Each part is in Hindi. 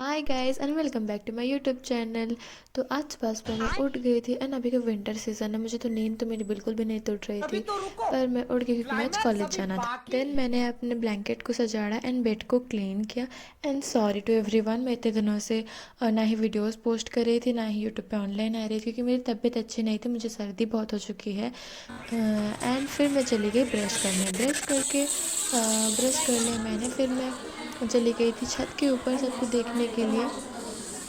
Hi guys and welcome back to my YouTube channel. तो आज सुबह मैं उठ गई थी एंड अभी का विंटर सीजन है, मुझे तो नींद तो मेरी बिल्कुल भी नहीं टूट रही अभी थी। तो रुको। पर मैं उठ गई क्योंकि मैं आज क्लाइमैक्स कॉलेज अभी जाना था। बाकी देन मैंने अपने ब्लैंकेट को सजाड़ा एंड बेड को क्लीन किया। एंड सॉरी टू एवरीवन, मैं इतने दिनों से ना ही वीडियोस पोस्ट कर रही थी ना ही यूट्यूब पे ऑनलाइन आ रही थी क्योंकि मेरी तबीयत अच्छी नहीं थी, मुझे सर्दी बहुत हो चुकी है। एंड फिर मैं चली गई ब्रश करने। ब्रश करके ब्रश कर लिया मैंने। फिर मैं चली गई थी छत के ऊपर सबको देखने के लिए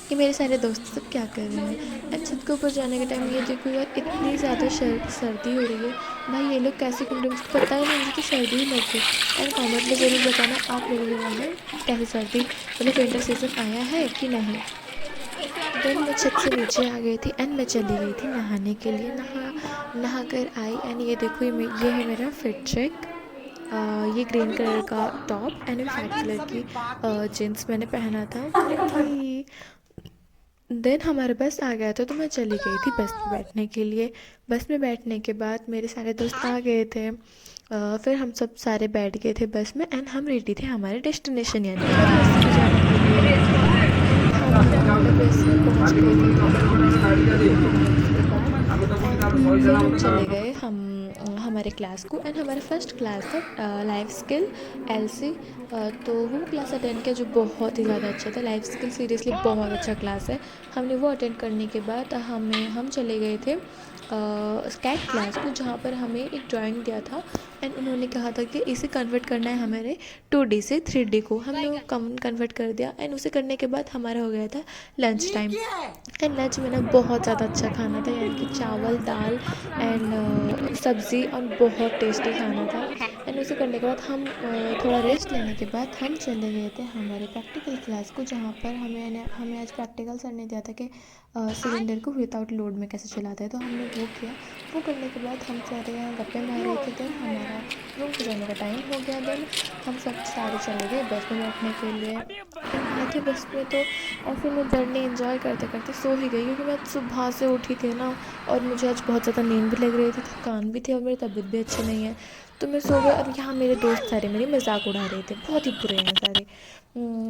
कि मेरे सारे दोस्त सब क्या कर रहे हैं। एंड छत के ऊपर जाने के टाइम ये देखो यार, इतनी ज़्यादा सर्दी हो रही है। भाई ये लोग कैसे घूम रहे हैं, मुझे तो पता ही नहीं, मुझे तो सर्दी ही लग गई। एंड कमेंट में ज़रूर बताना आप लोगों के वहाँ कैसे सर्दी मतलब विंटर सीजन आया है कि नहीं। देन मैं छत से नीचे आ गई थी एंड मैं चली गई थी नहाने के लिए। नहा कर आई एंड ये देखो ये है मेरा फिट चेक। ये ग्रीन अभी तो कलर का रुको। Top and white colour climax अभी की बाकी जीन्स मैंने पहना था भाई। देन हमारा बस आ गया था तो मैं चली गई थी बस में बैठने के लिए। बस में बैठने के बाद मेरे सारे दोस्त आ गए थे। फिर हम सब सारे बैठ गए थे बस में एंड हम रेडी थे हमारे डेस्टिनेशन यानी कि यूएसए में जाने के लिए। एंड हम मतलब यूएसए पहुंच गए थे काफ़ी मतलब 2 आवर्स के बाद। एंड फिर हम चले गए हमारे क्लास को एंड हमारा फर्स्ट क्लास था लाइफ स्किल एलसी। तो वो क्लास अटेंड किया जो बहुत ही ज़्यादा अच्छा था। लाइफ स्किल सीरियसली बहुत अच्छा क्लास है। हमने वो अटेंड करने के बाद हम चले गए थे स्कैट क्लास को, जहाँ पर हमें एक ड्राइंग दिया था एंड उन्होंने कहा था कि इसे कन्वर्ट करना है हमारे 2D से 3D को। हमने वो कन्वर्ट कर दिया एंड उसे करने के बाद हमारा हो गया था लंच ये टाइम। क्या है? एंड लंच में ना बहुत ज़्यादा अच्छा खाना था, यानी कि चावल दाल एंड सब्ज़ी और बहुत टेस्टी खाना था। एंड उसे करने के बाद हम थोड़ा रेस्ट लेने के बाद हम चले गए थे हमारे प्रैक्टिकल क्लास को, जहाँ पर हमें आज प्रैक्टिकल सर ने दिया था कि सिलेंडर को विदाउट लोड में कैसे चलाते हैं। तो हमने वो किया। वो करने के बाद हम सारे यहाँ गप्पे मार रहे थे। देन हमारा रूम को जाने का टाइम हो गया। देन हम सब सारे चले गए बस में बैठने के लिए एंड बैठे बस में। तो ऐसे मैं जर्नी एंजॉय करते करते सो ही गई क्योंकि मैं सुबह से उठी थी ना, और मुझे आज बहुत ज़्यादा नींद भी लग रही थी, थकान भी थी और मेरी तबीयत भी अच्छी नहीं है। तो मैं सो गई और यहाँ मेरे दोस्त सारे मेरी मजाक उड़ा रहे थे, बहुत ही बुरे हैं सारे।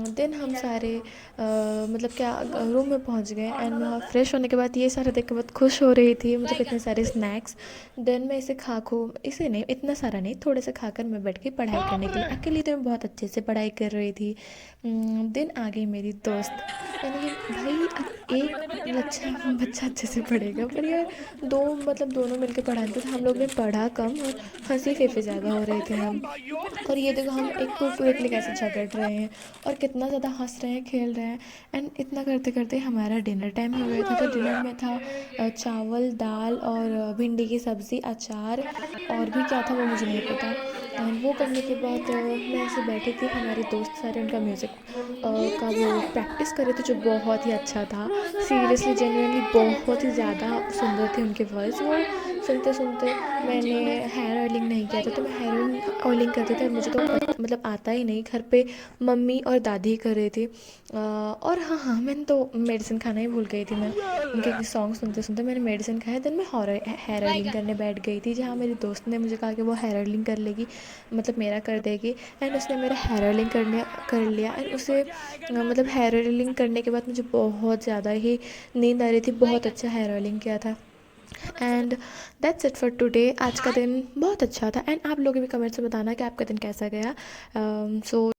देन हम सारे मतलब क्या रूम में पहुँच गए एंड वहाँ फ्रेश होने के बाद ये सारा देख के बहुत खुश हो रही थी, मतलब इतने सारे स्नैक्स। देन मैं इसे नहीं, इतना सारा नहीं, थोड़े से खाकर मैं बैठ गई पढ़ाई करने के लिए। अकेली तो मैं बहुत अच्छे से पढ़ाई कर रही थी। दिन आ गई मेरी दोस्त, यानी कि भाई अब एक अच्छा बच्चा अच्छे से पढ़ेगा, पर यार दो मतलब दोनों मिलकर पढ़ाते थे। हम लोग ने पढ़ा कम और हंसी फेफे ज़्यादा हो रहे थे हम। और ये देखो हम एक कुरकुरे के लिए कैसे झगड़ रहे हैं और कितना ज़्यादा हंस रहे हैं खेल रहे हैं। एंड इतना करते करते हमारा डिनर टाइम हो गया था। तो डिनर में था चावल दाल और भिंडी की सब्ज़ी अचार और भी क्या था वो मुझे नहीं पता। एंड वो करने के बाद मैं ऐसे बैठी थी, हमारे दोस्त सारे उनका म्यूज़िक ये का क्या वो है? प्रैक्टिस कर रहे थे जो बहुत ही अच्छा था। सीरियसली जेन्युइनली बहुत ही ज़्यादा सुंदर थे उनके वॉइस। वो सुनते सुनते मैंने हेयर ऑयलिंग नहीं किया था, तो मैं हेयर ऑयलिंग करती थी और मुझे तो मतलब आता ही नहीं। घर पे मम्मी और दादी कर रही थी। और हाँ हाँ, मैंने तो मेडिसिन खाना ही भूल गई थी। मैं उनके सॉन्ग सुनते सुनते मैंने मेडिसिन खाया। देन मैं हेयर ऑयलिंग करने बैठ गई थी, जहाँ मेरी दोस्त ने मुझे कहा कि वो हेयर ऑयलिंग कर लेगी, मतलब मेरा कर देगी। एंड उसने मेरा हेयर ऑयलिंग कर लिया एंड उसे मतलब हेयर ऑयलिंग करने के बाद मुझे बहुत ज़्यादा ही नींद आ रही थी। बहुत अच्छा हेयर ऑयलिंग किया था। And that's it for today. आज का दिन बहुत अच्छा था एंड आप लोग भी कमेंट्स में बताना कि आपका दिन कैसा गया। सो